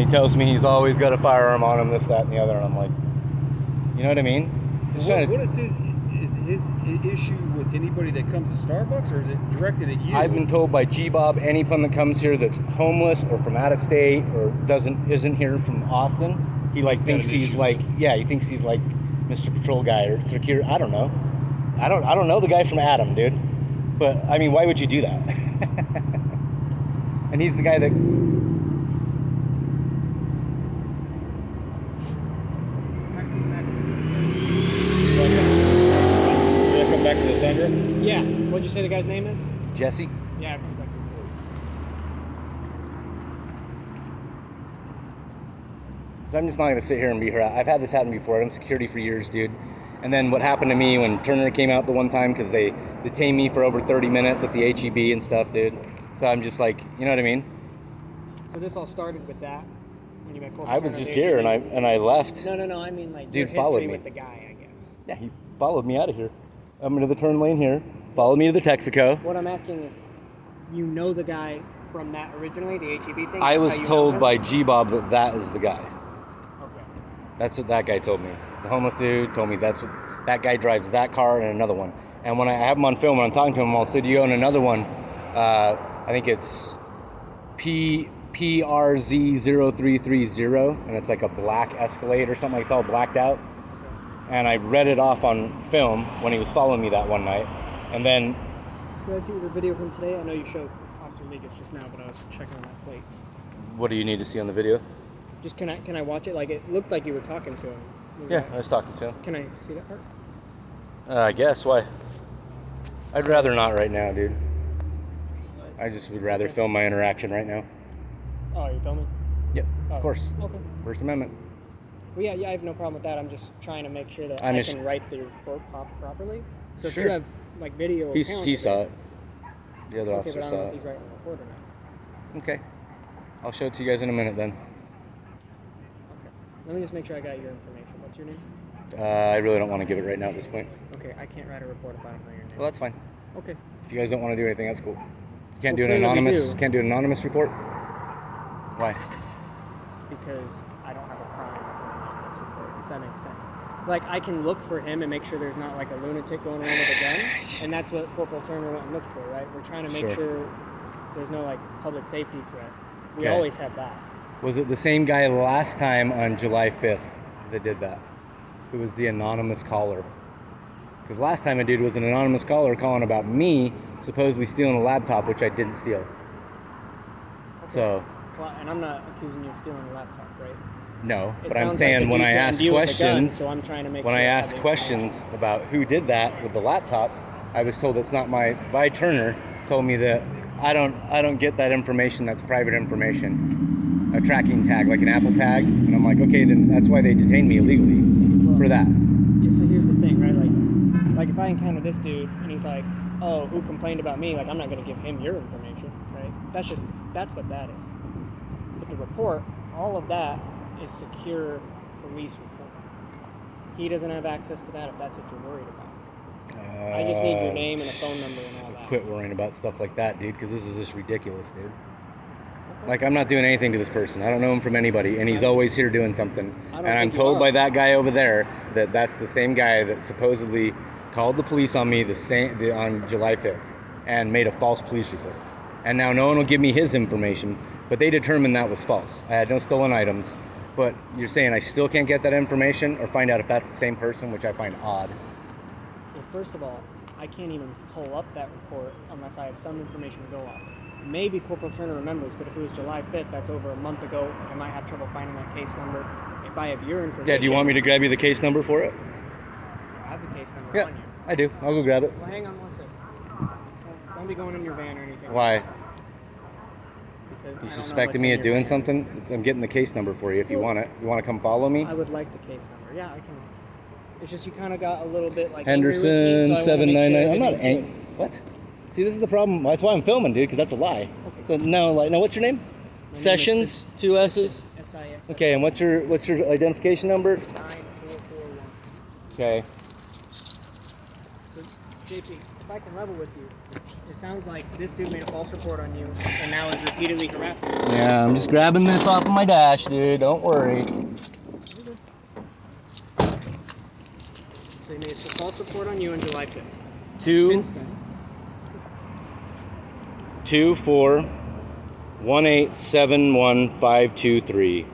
he tells me he's always got a firearm on him, this, that, and the other. And I'm like, you know what I mean? What is his issue with anybody that comes to Starbucks, or is it directed at you? I've been told by G-Bob, anyone that comes here that's homeless or from out of state or isn't here from Austin, he thinks he's like Mr. Patrol guy or security. I don't know. I don't know the guy from Adam, dude. But I mean, why would you do that? And he's the guy that. Back to the Tundra? Yeah. What'd you say the guy's name is? Jesse? Yeah, come back. So I'm just not going to sit here and be here. I've had this happen before. I've done security for years, dude. And then what happened to me when Turner came out the one time, because they detained me for over 30 minutes at the HEB and stuff, dude. So I'm just like, you know what I mean? So this all started with that? When you met Corporal I was Turner just at here HEB? and I left. No, I mean like dude your followed history me with the guy, I guess. Yeah, he followed me out of here. I'm into the turn lane here. Followed me to the Texaco. What I'm asking is, you know the guy from that originally, the HEB thing? I was told by G-Bob that is the guy. Okay. That's what that guy told me. It's a homeless dude, told me that guy drives that car and another one. And when I have him on film, when I'm talking to him, I'll say, do you own another one? I think it's PRZ0330, and it's like a black Escalade or something. It's all blacked out. And I read it off on film when he was following me that one night. And then... Can I see the video from today? I know you showed Officer Legas just now, but I was checking on that plate. What do you need to see on the video? Just can I watch it? Like, it looked like you were talking to him. Yeah, I was talking to him. Can I see that part? I guess. Why? I'd rather not right now, dude. I just would rather film my interaction right now. Oh, are you filming? Yep, of course. Okay. First Amendment. Well, yeah, I have no problem with that. I'm just trying to make sure that I can write the report properly. So sure. If you have like video, He saw it. The other officer but I don't saw know it. if he's writing a report or not. Okay. I'll show it to you guys in a minute then. Okay. Let me just make sure I got your information. What's your name? I really don't want to give it right now at this point. Okay, I can't write a report if I don't know your name. Well, that's fine. Okay. If you guys don't want to do anything, that's cool. You can't Well, do an clearly we anonymous. do. Can't do an anonymous report. Why? Because I don't have a crime with an anonymous report, if that makes sense. Like, I can look for him and make sure there's not like a lunatic going around with a gun, and that's what Corporal Turner went and looked for, right? We're trying to make sure there's no like public safety threat. We always have that. Was it the same guy last time on July 5th that did that? Who was the anonymous caller? Because last time a dude was an anonymous caller calling about me supposedly stealing a laptop, which I didn't steal. Okay. So. And I'm not accusing you of stealing a laptop, right? No, It but I'm sounds saying like when the I dude ask couldn't deal with the gun, questions, so I'm trying to make when sure I that ask they- questions about who did that with the laptop, I was told it's not by Turner told me that I don't get that information. That's private information, a tracking tag like an Apple tag, and I'm like, okay, then that's why they detained me illegally for that. Yeah, so here's the thing, right? Like if I encounter this dude and he's like, oh, who complained about me? Like, I'm not going to give him your information, right? That's what that is. But the report, all of that is secure police report. He doesn't have access to that if that's what you're worried about. I just need your name and a phone number and all that. Quit worrying about stuff like that, dude, because this is just ridiculous, dude. Like, I'm not doing anything to this person. I don't know him from anybody, and he's always here doing something. And I'm told by that guy over there that that's the same guy that supposedly called the police on me on July 5th and made a false police report. And now no one will give me his information, but they determined that was false. I had no stolen items, but you're saying I still can't get that information or find out if that's the same person, which I find odd. Well, first of all, I can't even pull up that report unless I have some information to go off. Maybe Corporal Turner remembers, but if it was July 5th, that's over a month ago. I might have trouble finding that case number. If I have your information... Yeah, do you want me to grab you the case number for it? I have the case number on you. I do. I'll go grab it. Well, hang on one second. Don't be going in your van or anything. Why? Because You suspected me of doing something? I'm getting the case number for you if you want it. You want to come follow me? I would like the case number. Yeah, I can. It's just you kind of got a little bit like Henderson 799. I'm not angry. angry. What? See, this is the problem. That's why I'm filming, dude, because that's a lie. Okay. So now, what's your name? Sessions, 2 S's. SIS. Okay, and what's your identification number? 9441. Okay. So, JP, if I can level with you, It sounds like this dude made a false report on you and now is repeatedly harassing you. Yeah, I'm just grabbing this off of my dash, dude. Don't worry. So he made a false report on you on July 5th. Since then. 241871523.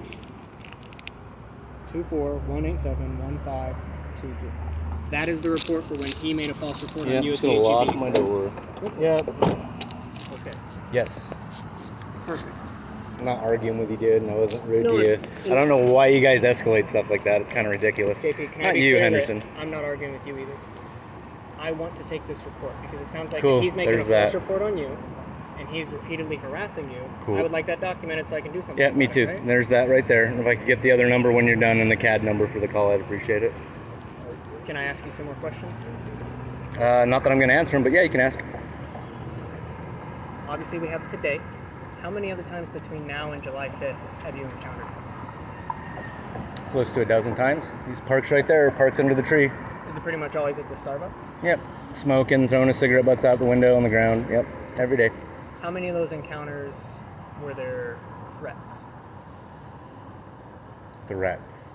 241871523. That is the report for when he made a false report Yeah, on you I'm at just the gonna HEB. lock my door. Yep. Okay, Yes. perfect. I'm not arguing with you, dude, and I wasn't rude No, to you. and- I don't know why you guys escalate stuff like that. It's kind of ridiculous. JP, can I Not be you, clear Henderson. that I'm not arguing with you either. I want to take this report because it sounds like Cool, if he's making there's a false that. report on you and he's repeatedly harassing you, Cool. I would like that documented so I can do something Yeah, about me it, too. right? There's that right there. And if I could get the other number when you're done and the CAD number for the call, I'd appreciate it. Can I ask you some more questions? Not that I'm going to answer them, but yeah, you can ask. Obviously, we have today. How many other times between now and July 5th have you encountered? Close to a dozen times. He's parks right there, parks under the tree. Is it pretty much always at the Starbucks? Yep. Smoking, throwing his cigarette butts out the window on the ground. Yep. Every day. How many of those encounters were there threats? Threats.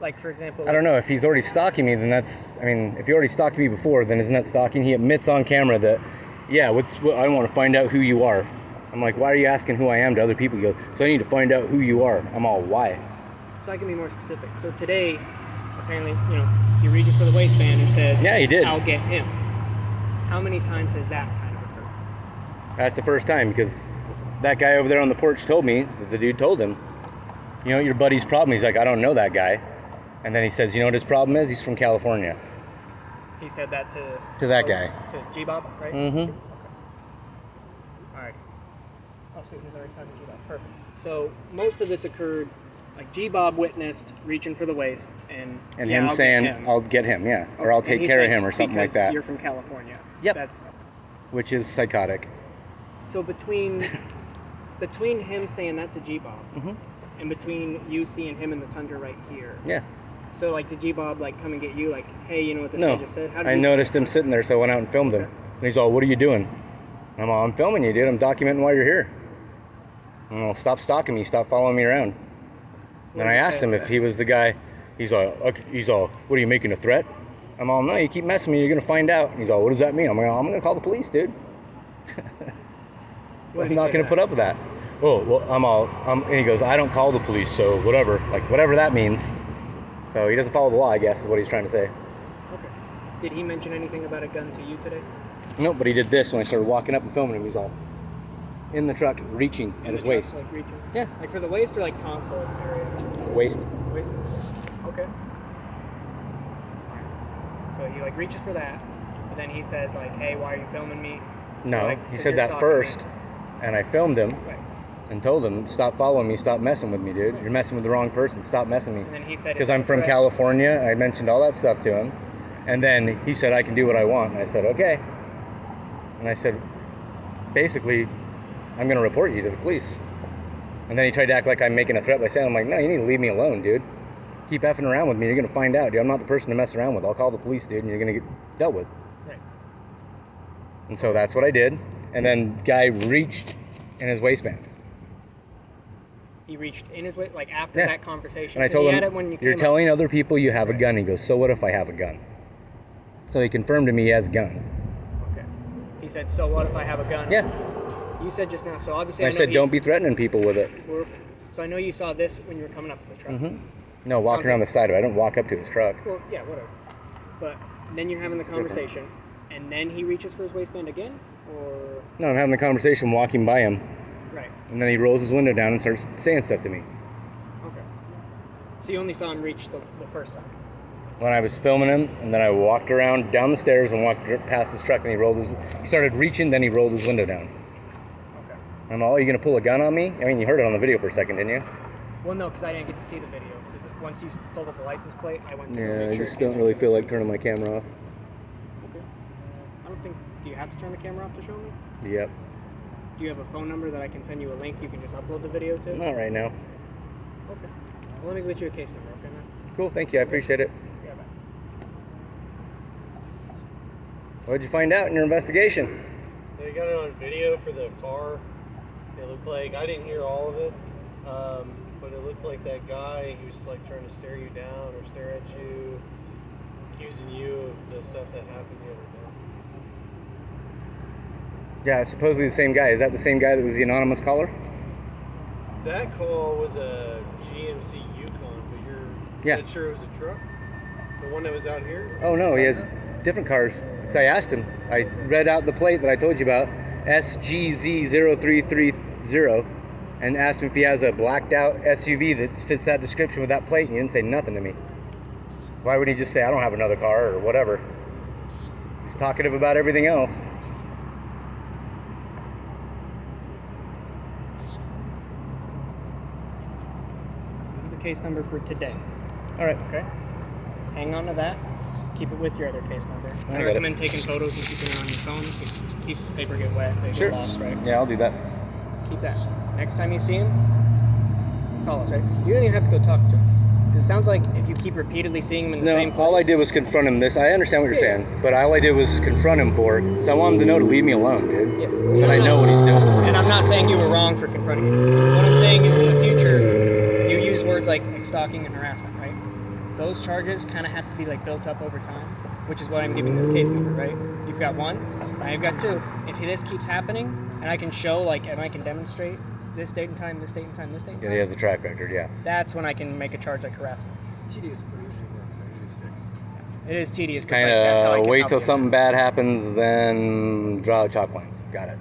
Like, for example, I don't know. If he's already stalking me, then that's, I mean, if he already stalked me before, then isn't that stalking? He admits on camera that, yeah, I want to find out who you are. I'm like, why are you asking who I am to other people? He goes, so I need to find out who you are. I'm all, why? So I can be more specific. So today, apparently, he reaches for the waistband and says, Yeah, he did. I'll get him. How many times has that kind of occurred? That's the first time, because that guy over there on the porch told me that the dude told him, you know, your buddy's problem. He's like, I don't know that guy. And then he says, you know what his problem is? He's from California. He said that To that guy. To G-Bob, right? Mm-hmm. Okay. All right. Oh, so he's already talking to G-Bob. Perfect. So most of this occurred, like G-Bob witnessed reaching for the waist and yeah, him I'll saying, get him. I'll get him, yeah. Or Okay, I'll and take he care of said, him or something like "Because that. You're from California. Yep. Which is psychotic. So between him saying that to G-Bob Mm-hmm. and between you seeing him in the Tundra right here. Yeah. So like did G-Bob like come and get you like, hey, you know what this No. guy just said? How did I you- noticed him sitting there, so I went out and filmed him. Okay. And he's all, what are you doing? And I'm all, I'm filming you, dude. I'm documenting why you're here. And I'll stop stalking me. Stop following me around. Then I asked him if he was the guy. He's all, what are you making a threat? I'm all, no, you keep messing with me, you're gonna find out. And he's all, what does that mean? I'm gonna call the police, dude. I'm not gonna put up with that. Oh, well, and he goes, I don't call the police, so whatever. Like, whatever that means. So he doesn't follow the law, I guess, is what he's trying to say. Okay. Did he mention anything about a gun to you today? Nope, but he did this when I started walking up and filming him. He's all in the truck, reaching at his waist. Like reaching? Yeah. Like for the waist or like console area? Waist. Waist? Okay. So he like reaches for that, but then he says like, hey, why are you filming me? No, Like, he 'cause said you're that stalking first, me. and I filmed him Right. and told him, stop following me, stop messing with me, dude. Right. You're messing with the wrong person, stop messing with And me. then he said Because it's I'm a from threat. California, I mentioned all that stuff to him. And then he said, I can do what I want. And I said, okay. And I said, basically, I'm going to report you to the police. And then he tried to act like I'm making a threat by saying, I'm like, no, you need to leave me alone, dude. Keep effing around with me, you're going to find out, dude. I'm not the person to mess around with. I'll call the police, dude, and you're going to get dealt with. Right. And so that's what I did. And then guy reached in his waistband. He reached in his way, like after Yeah. that conversation. And I 'cause told he had it him, when you you're came telling other people you have a Right. gun. He goes, so what if I have a gun? So he confirmed to me he has a gun. up. Okay. He said, so what if I have a gun? Yeah. You said just now, so obviously And I know said, he- don't be threatening people with it. So I know you saw this when you were coming up to the truck. Mm-hmm. No, walking around the side of it. I didn't walk up to his truck. Well, yeah, whatever. But then you're having the conversation, and then he reaches for his waistband again, or No, I'm having the conversation walking by him. right? And then he rolls his window down and starts saying stuff to me. Okay. So you only saw him reach the first time. When I was filming him, and then I walked around down the stairs and walked past his truck, and he started reaching, then he rolled his window down. Okay. I'm all, are you going to pull a gun on me? I mean, you heard it on the video for a second, didn't you? Well, no, because I didn't get to see the video. Because once you pulled up the license plate, I went to go Yeah, make I sure just it don't came really back. feel like turning my camera off. Okay. I don't think. Do you have to turn the camera off to show me? Yep. Do you have a phone number that I can send you a link you can just upload the video to? Not right now. Okay. Well, let me get you a case number, okay, man? Cool, thank you. I appreciate it. Yeah, bye. What'd you find out in your investigation? They got it on video for the car. It looked like, I didn't hear all of it, but it looked like that guy, he was just like trying to stare you down or stare at you, accusing you of the stuff that happened the other day. Yeah, it's supposedly the same guy. Is that the same guy that was the anonymous caller? That call was a GMC Yukon, but you're not sure it was a truck? The one that was out here? Oh no, he has different cars. So I asked him. I read out the plate that I told you about, SGZ0330, and asked him if he has a blacked out SUV that fits that description with that plate, and he didn't say nothing to me. Why would he just say, I don't have another car or whatever? He's talkative about everything else. This is the case number for today. All right. Okay. Hang on to that. Keep it with your other case number. I I recommend taking photos and keeping it on your phone. Because pieces of paper get wet, they get lost, right? Yeah, I'll do that. Keep that. Next time you see him, call us, right? You don't even have to go talk to him. Because it sounds like if you keep repeatedly seeing him in the same place. No, all I did was confront him. I understand what you're saying, but all I did was confront him for it. So I want him to know to leave me alone, dude. Yes. And then I know what he's doing. And I'm not saying you were wrong for confronting him. What I'm saying is in the future, you use words like stalking and harassment, right? Those charges kind of have to be like built up over time, which is what I'm giving this case number, right? You've got one, now you've got two. If this keeps happening, and I can show, and I can demonstrate this date and time, this date and time, this date and time. And he has a track record, yeah. That's when I can make a charge like harassment. Tedious, but usually works. It usually sticks. It is tedious. But Kind that's how I of can wait help till you. something bad happens, then draw the chalk lines. Got it.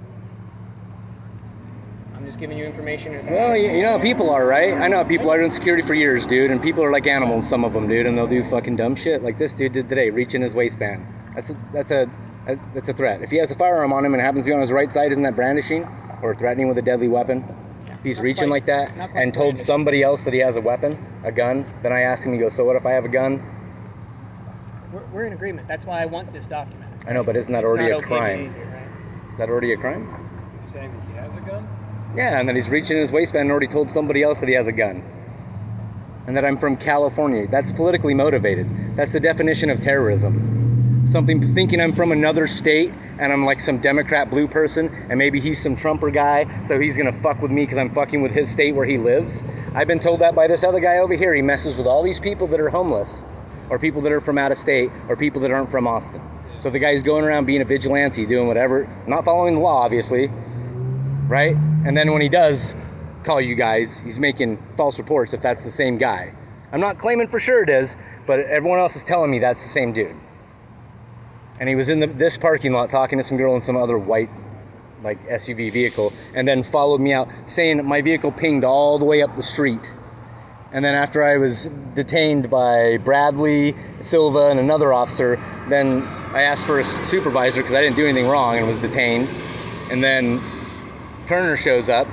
I'm just giving you information. Well, you know how people are, right? I know how people are doing security for years, dude, and people are like animals, some of them, dude, and they'll do fucking dumb shit like this dude did today, reach in his waistband. That's a threat. If he has a firearm on him and it happens to be on his right side, isn't that brandishing or threatening with a deadly weapon? If he's reaching like that and told somebody else that he has a weapon, a gun, then I ask him, he goes, so what if I have a gun? We're in agreement. That's why I want this document. I know, but isn't that already a crime? Is that already a crime? He's saying that he has a gun? Yeah, and then he's reaching in his waistband and already told somebody else that he has a gun. And that I'm from California. That's politically motivated. That's the definition of terrorism. Something thinking I'm from another state and I'm like some Democrat blue person and maybe he's some Trumper guy, so he's gonna fuck with me because I'm fucking with his state where he lives. I've been told that by this other guy over here. He messes with all these people that are homeless or people that are from out of state or people that aren't from Austin. So the guy's going around being a vigilante, doing whatever, not following the law, obviously, right? And then when he does call you guys, he's making false reports if that's the same guy. I'm not claiming for sure it is, but everyone else is telling me that's the same dude. And he was in this parking lot talking to some girl in some other white like SUV vehicle and then followed me out saying my vehicle pinged all the way up the street. And then after I was detained by Bradley, Silva, and another officer, then I asked for a supervisor because I didn't do anything wrong and was detained. And then Turner shows up.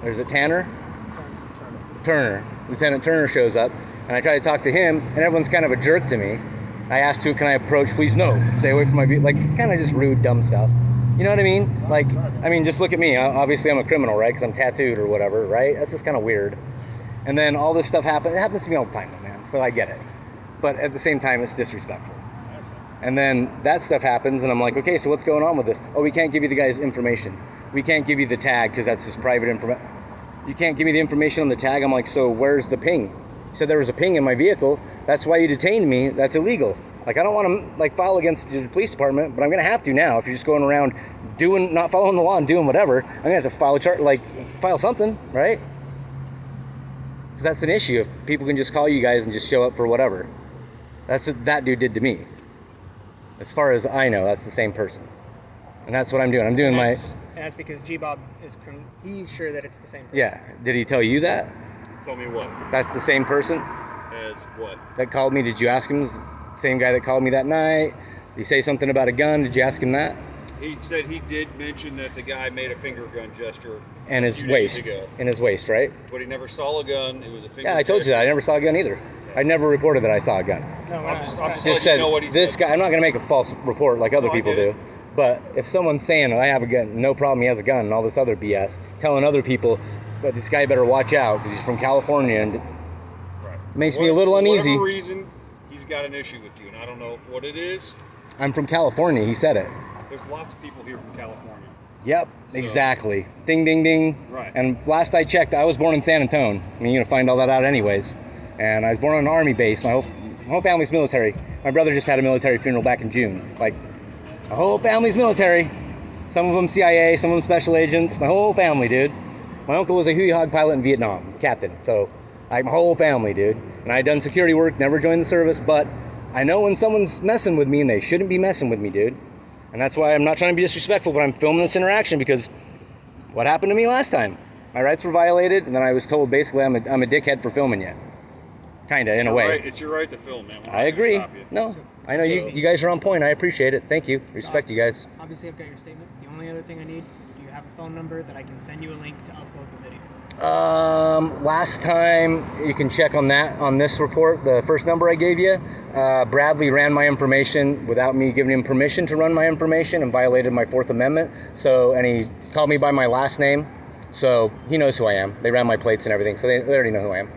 Or is it Tanner? Turner. Lieutenant Turner shows up, and I try to talk to him, and everyone's kind of a jerk to me. I asked who can I approach, please? No, stay away from my vehicle. Like, kind of just rude, dumb stuff. You know what I mean? Like, I mean, just look at me. Obviously, I'm a criminal, right? Because I'm tattooed or whatever, right? That's just kind of weird. And then all this stuff happens. It happens to me all the time, man. So I get it. But at the same time, it's disrespectful. And then that stuff happens, and I'm like, okay, so what's going on with this? Oh, we can't give you the guy's information. We can't give you the tag because that's just private information. You can't give me the information on the tag. I'm like, so where's the ping? He said there was a ping in my vehicle. That's why you detained me. That's illegal. Like, I don't want to like file against the police department, but I'm gonna have to now. If you're just going around not following the law and doing whatever, I'm gonna have to file something, right? Because that's an issue. If people can just call you guys and just show up for whatever. That's what that dude did to me. As far as I know, that's the same person. And that's what I'm doing. I'm doing And that's because G-Bob he's sure that it's the same person. Yeah. Did he tell you that? Tell me what? That's the same person As what? that called me? Did you ask him? The same guy that called me that night? Did he say something about a gun? Did you ask him that? He said he did mention that the guy made a finger gun gesture. And his waist. In his waist, right? But he never saw a gun. It was a finger Yeah, I told you that. I never saw a gun either. I never reported that I saw a gun. No, I'm just Just letting you said, know what he this said. guy, I'm not going to make a false report like other No, I people get do. it. But if someone's saying, I have a gun, no problem, he has a gun, and all this other BS, telling other people, but this guy better watch out because he's from California, and Right. makes me a little uneasy. For whatever reason, he's got an issue with you, and I don't know what it is. I'm from California. He said it. There's lots of people here from California. Yep, exactly. Ding, ding, ding. Right. And last I checked, I was born in San Antonio. I mean, you're gonna find all that out anyways. And I was born on an army base. My whole family's military. My brother just had a military funeral back in June. Like, my whole family's military. Some of them CIA, some of them special agents. My whole family, dude. My uncle was a Huey Hog pilot in Vietnam, captain. So, like, my whole family, dude. And I had done security work, never joined the service, but I know when someone's messing with me and they shouldn't be messing with me, dude. And that's why I'm not trying to be disrespectful, but I'm filming this interaction because what happened to me last time? My rights were violated, and then I was told basically I'm a dickhead for filming you. Kinda, in a way. Right. It's your right to film, man. I agree. No, I know you guys are on point. I appreciate it. Thank you. Respect you guys. Obviously, I've got your statement. The only other thing I need, do you have a phone number that I can send you a link to upload the video? Last time, you can check on that, on this report, the first number I gave you. Bradley ran my information without me giving him permission to run my information and violated my Fourth Amendment. So, and he called me by my last name. So he knows who I am. They ran my plates and everything, so they already know who I am.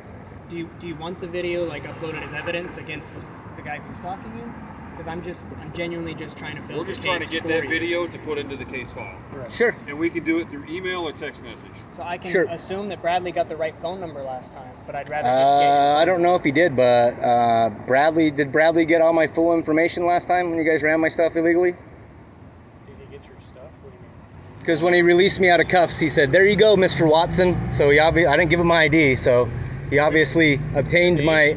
Do you want the video like uploaded as evidence against the guy who's stalking you? Because I'm genuinely just trying to build. We're just trying to get that video to put into the case file. Right. Sure. And we can do it through email or text message. So I can Sure. assume that Bradley got the right phone number last time, but I'd rather just get. I don't know if he did, but did Bradley get all my full information last time when you guys ran my stuff illegally? Did he get your stuff? What do you mean? Because when he released me out of cuffs, he said, "There you go, Mr. Watson." So I didn't give him my ID, so he obviously obtained my.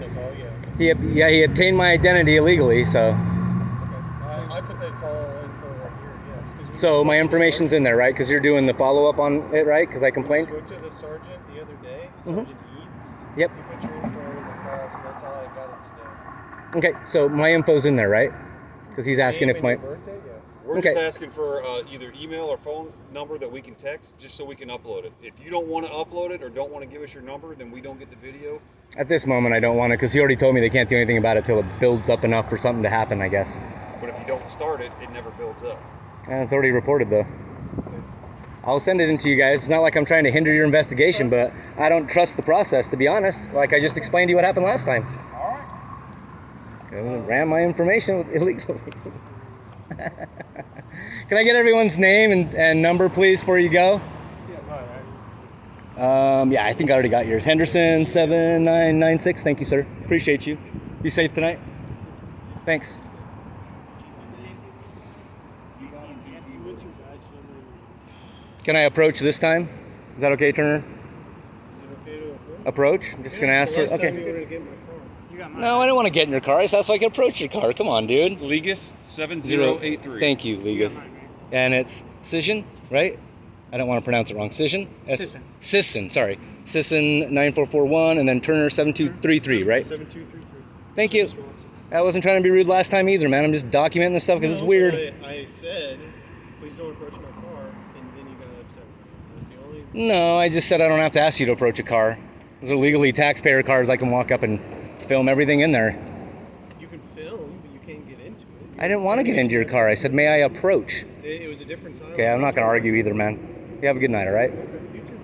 He obtained my identity illegally, so. I put that call in for right here, yes. So my information's in there, right? Because you're doing the follow-up on it, right? Because I complained? I spoke to the sergeant the other day, Sergeant Eads. Yep. You put your info in the call, so that's how I got it today. Okay, so my info's in there, right? Because he's asking Name if and my... your birthday, yes. We're Okay. just asking for either email or phone number that we can text just so we can upload it. If you don't want to upload it or don't want to give us your number, then we don't get the video. At this moment, I don't want to, because he already told me they can't do anything about it till it builds up enough for something to happen, I guess. But if you don't start it, it never builds up. And it's already reported, though. I'll send it in to you guys. It's not like I'm trying to hinder your investigation, but I don't trust the process, to be honest. Like I just explained to you what happened last time. All right. Ran my information illegally. Can I get everyone's name and number, please, before you go? Yeah, I think I already got yours. Henderson 7996. Thank you, sir. Appreciate you. Be safe tonight. Thanks. Can I approach this time? Is that okay, Turner? Is it okay to approach? Approach? I'm just gonna ask for. Last time you Okay. were gonna get my car. You got mine. No, I don't want to get in your car. I just asked if I could approach your car. Come on, dude. Legus 7083. Thank you, You got Legus. mine, man. And it's Sisson, right? I don't want to pronounce it wrong. Sisson? Sisson. Sisson, sorry. Sisson 9441 and then Turner 7233, right? 7233. Thank you. I wasn't trying to be rude last time either, man. I'm just documenting this stuff because it's No, weird. but I said, please don't approach my car, and then you got upset. That's the only. No, I just said I don't have to ask you to approach a car. Those are legally taxpayer cars. I can walk up and film everything in there. You can film, but you can't get into it. I didn't want to get into your car. I said, may I approach? It was a different time. Okay, I'm not going to argue either, man. You have a good night, all right? You too.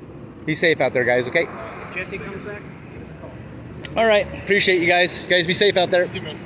Be safe out there, guys, okay? If Jesse comes back, give us a call. All right. Appreciate you guys. Guys, be safe out there. You too, man.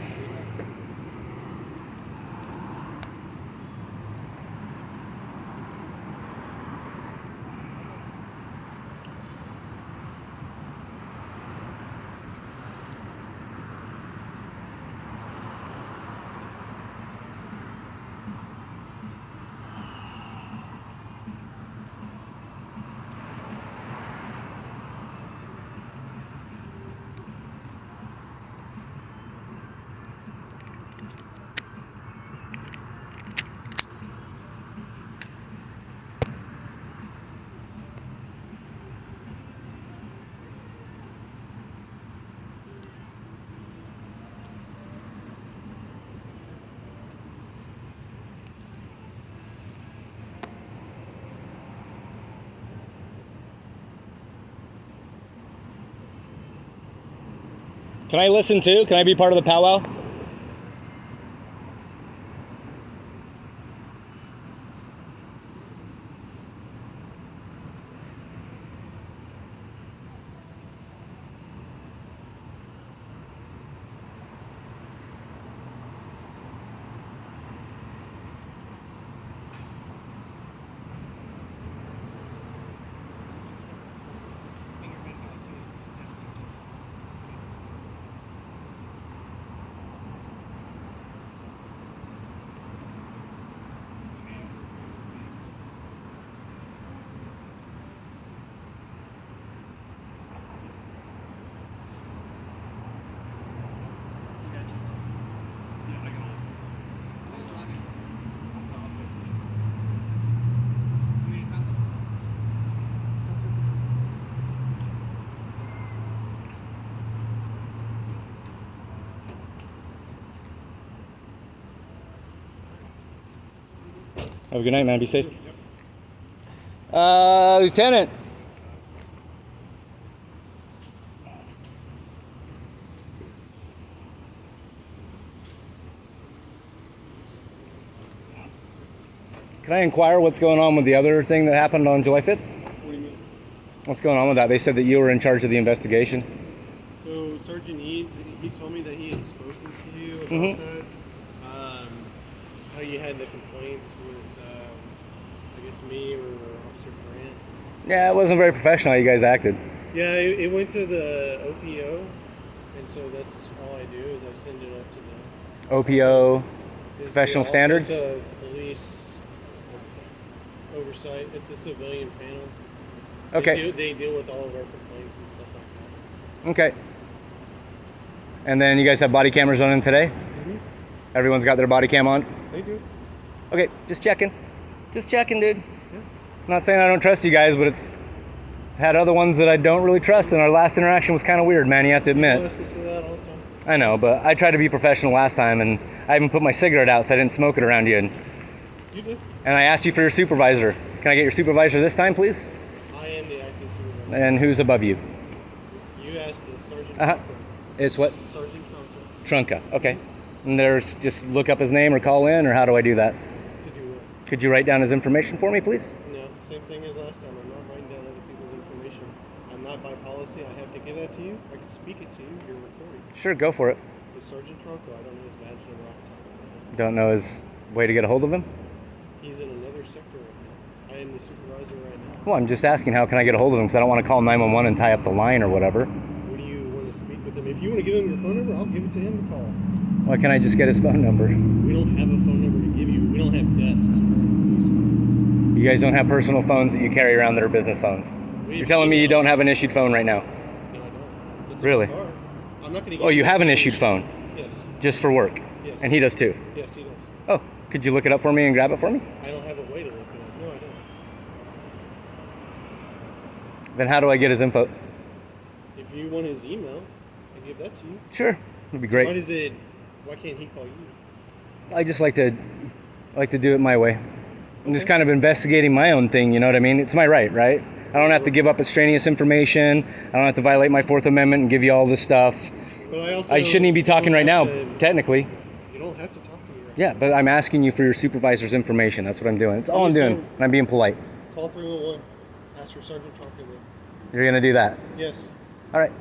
Can I listen too? Can I be part of the powwow? Have a good night, man. Be safe. Lieutenant. Can I inquire what's going on with the other thing that happened on July 5th? What do you mean? What's going on with that? They said that you were in charge of the investigation. So Sergeant Eads, he told me that he had spoken to you about Mm-hmm. that. How you had the complaints with, I guess, me or Officer Grant. Yeah, it wasn't very professional how you guys acted. Yeah, it went to the OPO, and so that's all I do is I send it up to them. OPO, It's professional the standards? Office of Police Oversight. It's a civilian panel. Okay. They deal with all of our complaints and stuff like that. Okay. And then you guys have body cameras running today? Mm-hmm. Everyone's got their body cam on? They do. Okay, just checking. Just checking, dude. I'm not saying I don't trust you guys, but it's had other ones that I don't really trust, and our last interaction was kind of weird, man, you have to admit. People ask us that all the time. I know, but I tried to be professional last time, and I even put my cigarette out so I didn't smoke it around you. You did. And I asked you for your supervisor. Can I get your supervisor this time, please? I am the acting supervisor. And who's above you? You asked the Sergeant Uh-huh. Trunka. It's what? Sergeant Trunka. Trunka. Okay. And there's just look up his name or call in, or how do I do that? To do what? Could you write down his information for me, please? No, same thing as last time. I'm not writing down other people's information. I'm not by policy. I have to give that to you. I can speak it to you. You're recording. Sure, go for it. It's Sergeant Trunka. I don't know his badge number off the top of my head. Don't know his way to get a hold of him? He's in another sector right now. I am the supervisor right now. Well, I'm just asking how can I get a hold of him because I don't want to call 911 and tie up the line or whatever. What do you want to speak with him? If you want to give him your phone number, I'll give it to him to call. Why can't I just get his phone number? We don't have a phone number to give you. We don't have desks. You guys don't have personal phones that you carry around that are business phones. You're telling me you don't have an issued phone right now? No, I don't. It's Really? in my car. I'm not going to. Oh, you have an issued phone Yes. just for work? Yes. And he does too? Yes, he does. Oh, could you look it up for me and grab it for me? I don't have a way to look it up. No, I don't. Then how do I get his info? If you want his email, I give that to you. Sure, that'd be Why great. does it? Why can't he call you? I just like to do it my way. I'm just kind of investigating my own thing, you know what I mean? It's my right? I don't have to give up extraneous information. I don't have to violate my Fourth Amendment and give you all this stuff. But I also. I shouldn't even be talking right now, technically. You don't have to talk to me right Yeah, but I'm asking you for your supervisor's information. That's what I'm doing. That's all I'm doing. And I'm being polite. now. Call 311. Ask for Sergeant Trunka. You're going to do that? Yes. All right.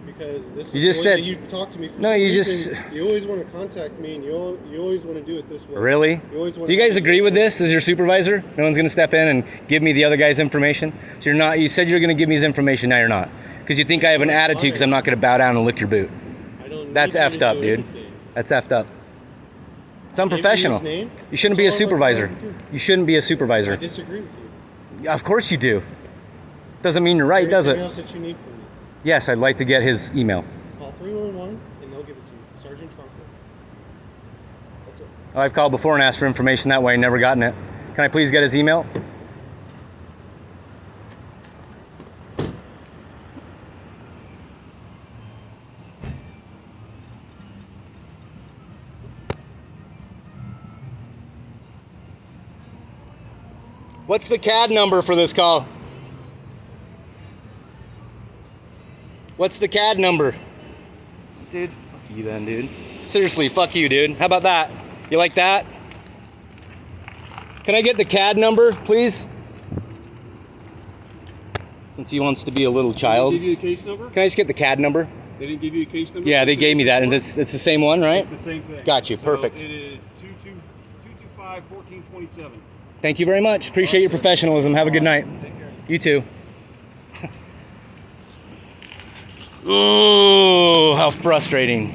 Because this is You just the way said- that you talk to me. For No, some you reason. just- You always want to contact me, and you always want to do it this way. Really? You always want Do you guys agree with this as your supervisor? No one's going to step in and give me the other guy's information? So you're not, you said you're going to give me his information, now you're not. Because you think I have an attitude because I'm not going to bow down and lick your boot. I don't. That's need you to effed up, do dude. anything. That's effed up. It's Give you his unprofessional. name? You shouldn't be a That's all I'm supervisor. trying to do. You shouldn't be a I supervisor. disagree with you. Of course you do. Doesn't mean you're right, does Anything it? else that you need from me? Yes, I'd like to get his email. Call 311 and they'll give it to you. Sergeant Trunka. That's it. I've called before and asked for information that way and never gotten it. Can I please get his email? What's the CAD number for this call? What's the CAD number? Dude, fuck you then, dude. Seriously, fuck you, dude. How about that? You like that? Can I get the CAD number, please? Since he wants to be a little child. They didn't give you a case number? Can I just get the CAD number? They didn't give you a case number? Yeah, they gave me that, and it's the same one, right? It's the same thing. Got you, So perfect. It is 225-1427. Thank you very much. Appreciate your professionalism. Have a good night. Take care. You too. Oh, how frustrating.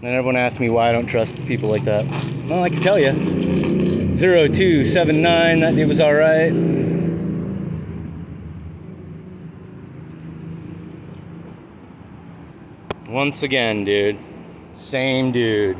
And everyone asks me why I don't trust people like that. Well, I can tell you. 0279, that dude was all right. Once again, dude. Same dude.